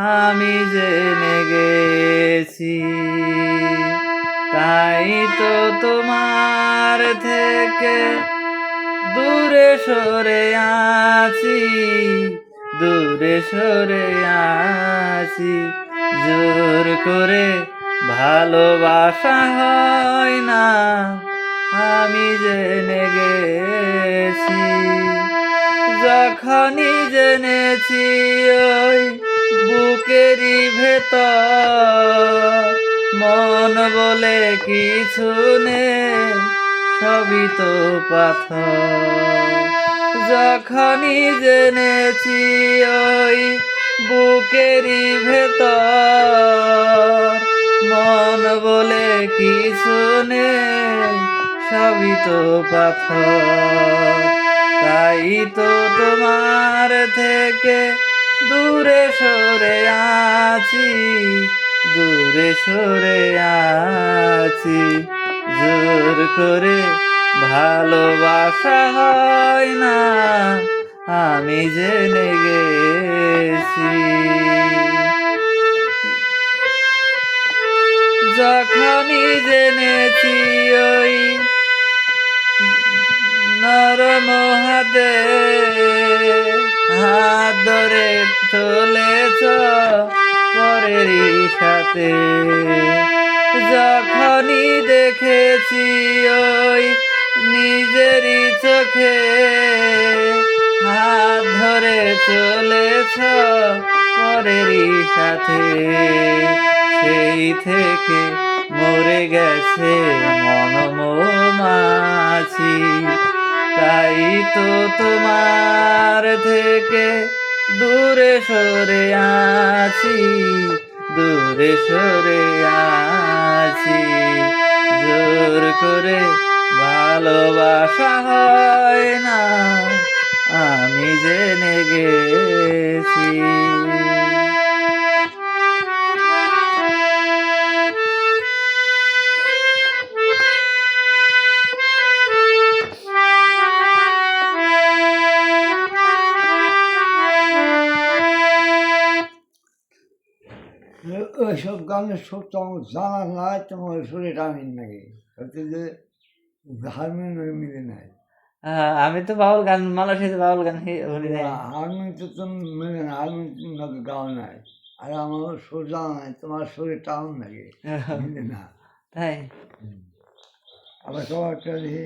আমি জেনে গেছি। তাই তো তোমার থেকে দূরে সরে আছি, দূরে সরে আছি। জোর করে ভালোবাসা হয় না, আমি জেনে গেছি। যখনই জেনেছি ওই বুকেরই ভেতর মন বলে কিছু নেই, সবই তো পাথর। যখনই জেনেছি ওই বুকেরই ভেতর মন বলে কিছু নেই, সবই তো পাথর। তাই তো তোমার থেকে দূরে সরে আছি, দূরে সরে আছি। জোর করে ভালোবাসা হয় না, আমি জেনে গেছি। যখনই জেনেছি ওই নরম হাতে হাত ধরে চলেছ পরেরই সাথে, যখনই দেখেছি ওই নিজেরই চোখে হাত ধরে চলেছ পরেরই সাথে, সেই থেকে মরে গেছে মন মৌমাছি। তাই তো তোমার থেকে দূরে সরে আছি, দূরে সরে আছি। জোর করে ভালোবাসা হয় না, আমি জেনে গেছি। ওইসব গানের সুর তো আমার জানা নাই, তোমার সুরে টানি নাকি হচ্ছে যে হারমোনিয়াম মিলে নাই। আমি তো বাউল গান মালয়েশিয়াতে বাউল গান শুনি নাই। হারমোনিয়াম তো তুমি মিলে না, হারমোনিয়াম নাকি গাও নাই। আর আমার সুর জানা নাই, তোমার সুরে টাউন নাকি মিলে না। তাই আবার সবার একটা দেখি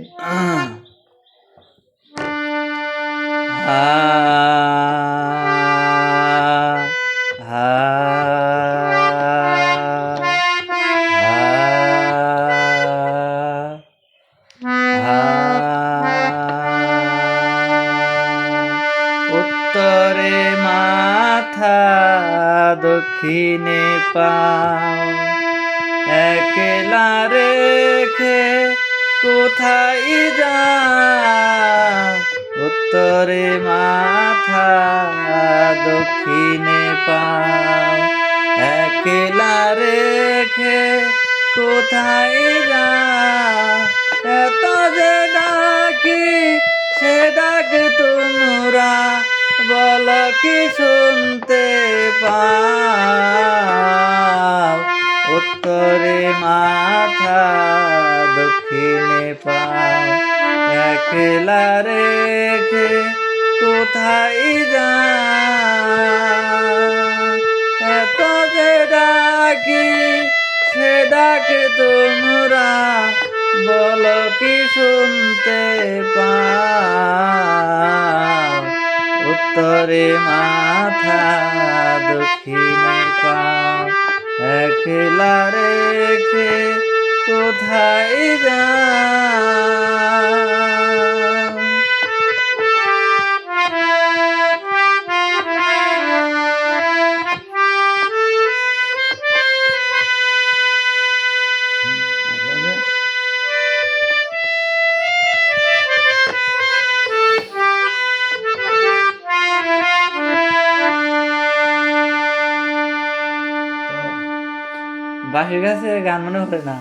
উত্তরে মাথা দক্ষিণে পাও, একলা রেখে কোথায় যাও। উত্তরে মাথা দক্ষিণে পাও, একলা রেখে কোথায় যাও। এত যে ডাকি সে ডাক তোমরা বল কি শুনতে পাও। উত্তরে মাথা দক্ষিণে পাও, একলা রেখে কোথায় যাও। এত যে ডাকি সে ডাক তোমরা বল কি শুনতে পাও। উত্তরে মাথা দক্ষিণে পাও, একলা রেখে কোথায় যাও। বাঁশির কাছে গান মনে পড়ে না।